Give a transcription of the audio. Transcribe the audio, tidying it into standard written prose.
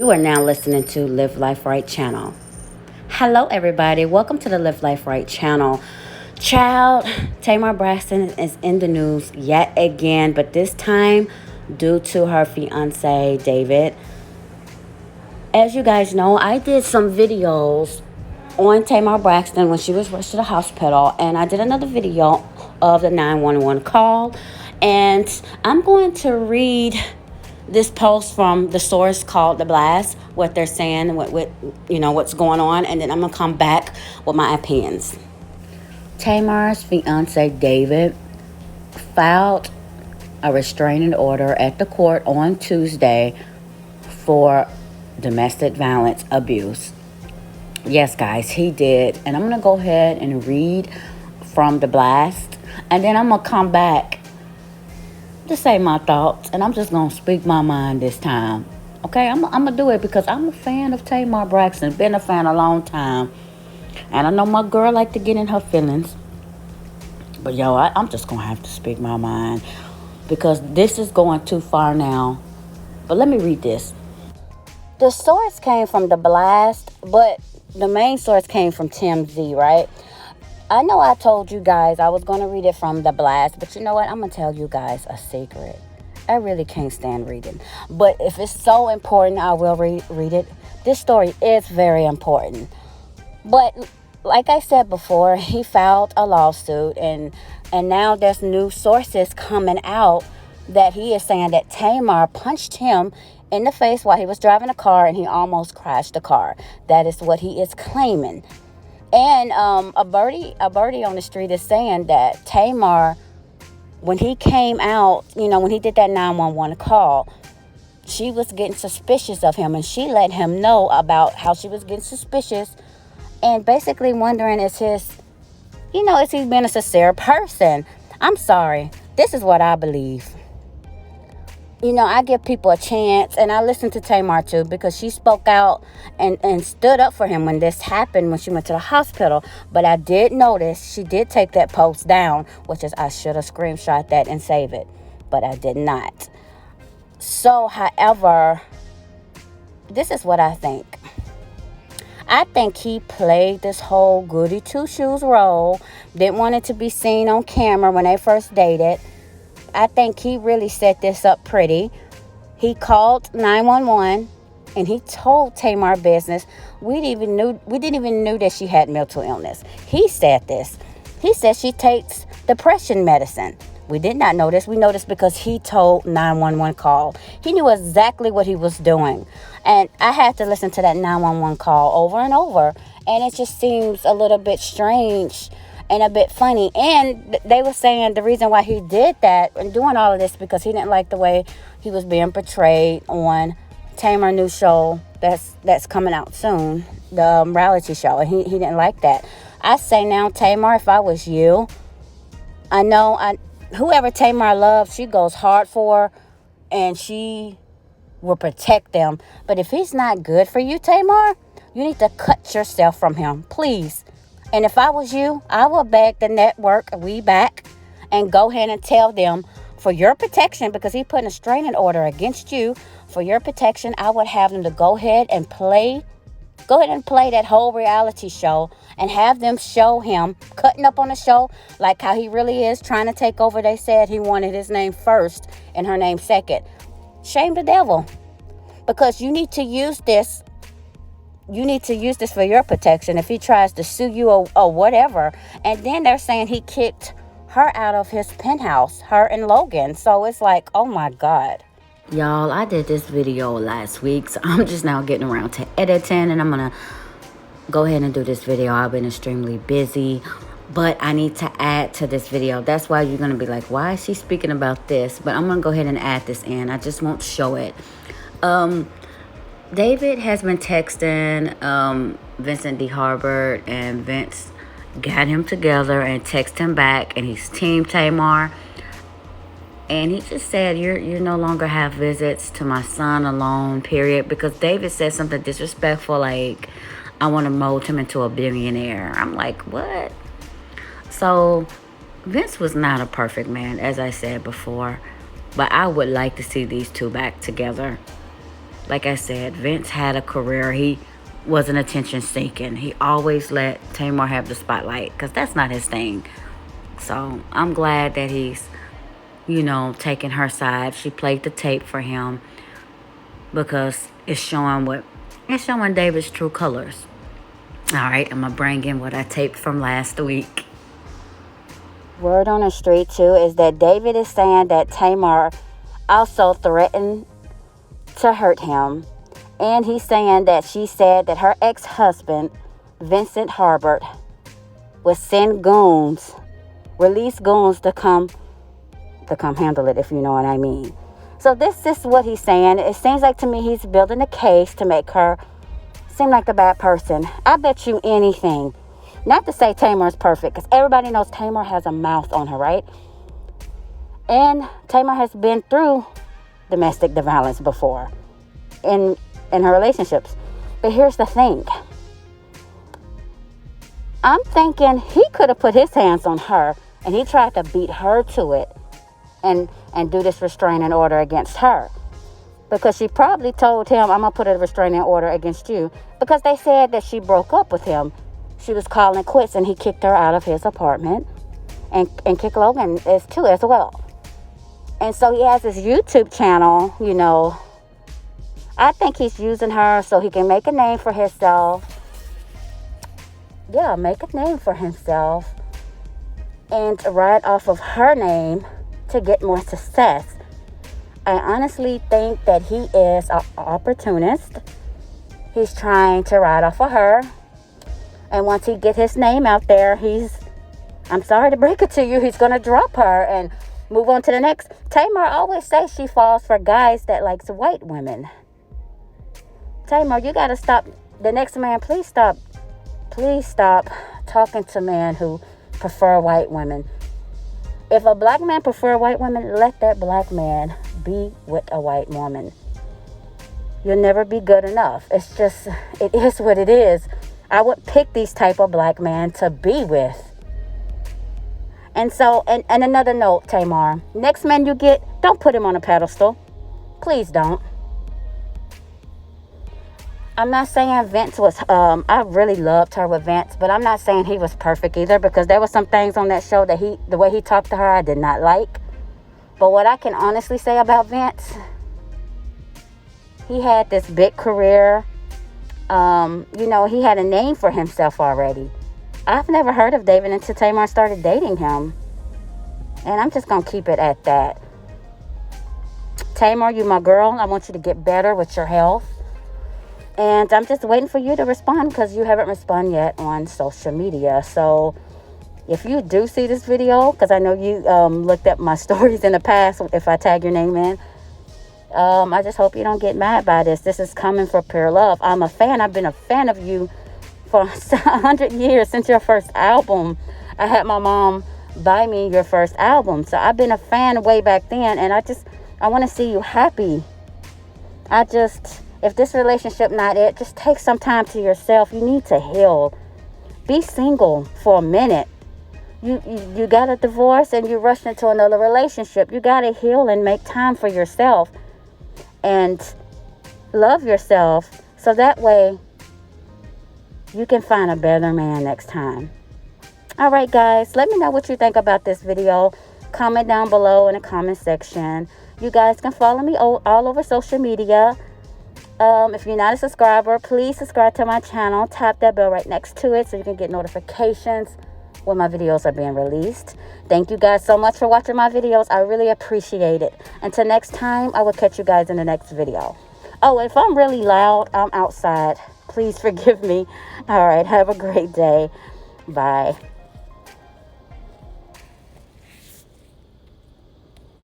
You are now listening to Live Life Right channel. Hello, everybody. Welcome to the Live Life Right channel. Child, Tamar Braxton is in the news yet again, but this time due to her fiance, David. As you guys know, I did some videos on Tamar Braxton when she was rushed to the hospital, and I did another video of the 911 call. And I'm going to read this post from the source called The Blast, what they're saying, what's going on, and then I'm gonna come back with my opinions. Tamar's fiance David filed a restraining order at the court on Tuesday for domestic violence abuse. Yes, guys, he did. And I'm gonna go ahead and read from The Blast, and then I'm gonna come back to say my thoughts, and I'm just gonna speak my mind this time. Okay, I'm gonna do it because I'm a fan of Tamar Braxton. Been a fan a long time, and I know my girl like to get in her feelings. But I'm just gonna have to speak my mind because this is going too far now. But let me read this. The source came from The Blast, but the main source came from Tim Z, right? I know I told you guys I was going to read it from The Blast, but you know what? I'm going to tell you guys a secret. I really can't stand reading. But if it's so important, I will read it. This story is very important. But like I said before, he filed a lawsuit, and now there's new sources coming out that he is saying that Tamar punched him in the face while he was driving a car, and he almost crashed the car. That is what he is claiming. And a birdie on the street is saying that Tamar, when he came out, when he did that 911 call, she was getting suspicious of him, and she let him know about how she was getting suspicious, and basically wondering is he been a sincere person? I'm sorry. This is what I believe. I give people a chance, and I listen to Tamar too because she spoke out and stood up for him when this happened, when she went to the hospital. But I did notice she did take that post down, which is I should have screenshot that and save it, but I did not. So, however, this is what I think. I think he played this whole goody two-shoes role, didn't want it to be seen on camera when they first dated. I think he really set this up pretty. He called 911 and he told Tamar business. We didn't even know that she had mental illness. He said this. He said she takes depression medicine. We did not know this. We know this because he told 911 call. He knew exactly what he was doing. And I had to listen to that 911 call over and over. And it just seems a little bit strange and a bit funny. And they were saying the reason why he did that and doing all of this because he didn't like the way he was being portrayed on Tamar new show that's coming out soon, the reality show. And he didn't like that. I say now, Tamar, if I was you, whoever Tamar loves, she goes hard for, and she will protect them. But if he's not good for you, Tamar, you need to cut yourself from him, please. And if I was you, I would beg the network, we back, and go ahead and tell them for your protection, because he put a restraining order against you. For your protection, I would have them to go ahead and play that whole reality show and have them show him cutting up on the show like how he really is trying to take over. They said he wanted his name first and her name second. Shame the devil, because you need to use this. You need to use this for your protection if he tries to sue you or whatever. And then they're saying he kicked her out of his penthouse, her and Logan. So it's like, oh my God. Y'all, I did this video last week, so I'm just now getting around to editing, and I'm going to go ahead and do this video. I've been extremely busy, but I need to add to this video. That's why you're going to be like, why is she speaking about this? But I'm going to go ahead and add this in. I just won't show it. David has been texting Vincent D. Herbert, and Vince got him together and texted him back, and he's Team Tamar. And he just said, you no longer have visits to my son alone, period. Because David said something disrespectful, like, I want to mold him into a billionaire. I'm like, what? So Vince was not a perfect man, as I said before. But I would like to see these two back together. like I said, Vince had a career. He wasn't attention seeking. He always let Tamar have the spotlight because that's not his thing. So I'm glad that he's, taking her side. She played the tape for him because it's showing David's true colors. All right, I'm gonna bring in what I taped from last week. Word on the street too is that David is saying that Tamar also threatened to hurt him, and he's saying that she said that her ex-husband Vincent Herbert would send release goons to come handle it, if you know what I mean. So this is what he's saying. It seems like to me he's building a case to make her seem like the bad person. I bet you anything. Not to say Tamar's perfect, because everybody knows Tamar has a mouth on her, right? And Tamar has been through domestic violence before in her relationships. But here's the thing. I'm thinking he could have put his hands on her and he tried to beat her to it and do this restraining order against her. Because she probably told him, I'm going to put a restraining order against you. Because they said that she broke up with him. She was calling quits and he kicked her out of his apartment. And kicked Logan too as well. And so he has his YouTube channel, I think he's using her so he can make a name for himself. Yeah, make a name for himself. And ride off of her name to get more success. I honestly think that he is an opportunist. He's trying to ride off of her. And once he get his name out there, I'm sorry to break it to you, he's going to drop her and move on to the next. Tamar always says she falls for guys that likes white women. Tamar, you got to stop. The next man, please stop talking to men who prefer white women. If a black man prefer white women, let that black man be with a white woman. You'll never be good enough. It is what it is. I would pick these type of black men to be with. And so, and another note, Tamar, next man you get, don't put him on a pedestal. Please don't. I'm not saying Vince was, I really loved her with Vince, but I'm not saying he was perfect either, because there were some things on that show that the way he talked to her, I did not like. But what I can honestly say about Vince, he had this big career. He had a name for himself already. I've never heard of David until Tamar started dating him. And I'm just going to keep it at that. Tamar, you my girl. I want you to get better with your health. And I'm just waiting for you to respond, because you haven't responded yet on social media. So if you do see this video, because I know you looked at my stories in the past, if I tag your name in, I just hope you don't get mad by this. This is coming for pure love. I'm a fan. I've been a fan of you for 100 years, since your first album. I had my mom buy me your first album. So I've been a fan way back then. And I want to see you happy. If this relationship not it, just take some time to yourself. You need to heal. Be single for a minute. You got a divorce and you rushed into another relationship. You got to heal and make time for yourself. And love yourself. So that way you can find a better man next time. All right, guys. Let me know what you think about this video. Comment down below in the comment section. You guys can follow me all over social media. If you're not a subscriber, please subscribe to my channel. Tap that bell right next to it so you can get notifications when my videos are being released. Thank you guys so much for watching my videos. I really appreciate it. Until next time, I will catch you guys in the next video. Oh, if I'm really loud, I'm outside. Please forgive me. All right, have a great day. Bye.